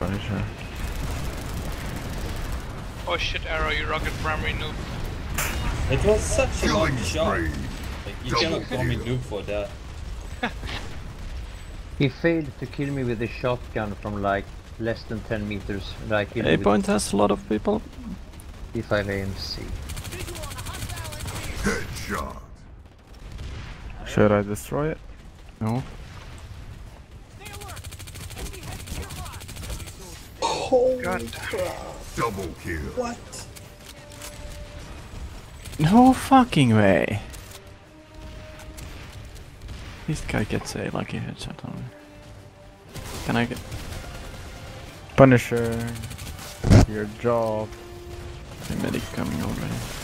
Punisher. Oh shit, Arrow, you rocket primary noob. It was such a long Killing shot. spree. Like, you cannot call me noob for that. He failed to kill me with a shotgun from like less than 10 meters. Like A point has a lot of people. P5 AMC. Headshot. Should I destroy it? No. Holy crap. Double kill. What? No fucking way. This guy gets a lucky headshot on me. Can I get... Punisher, your job. The medic coming already.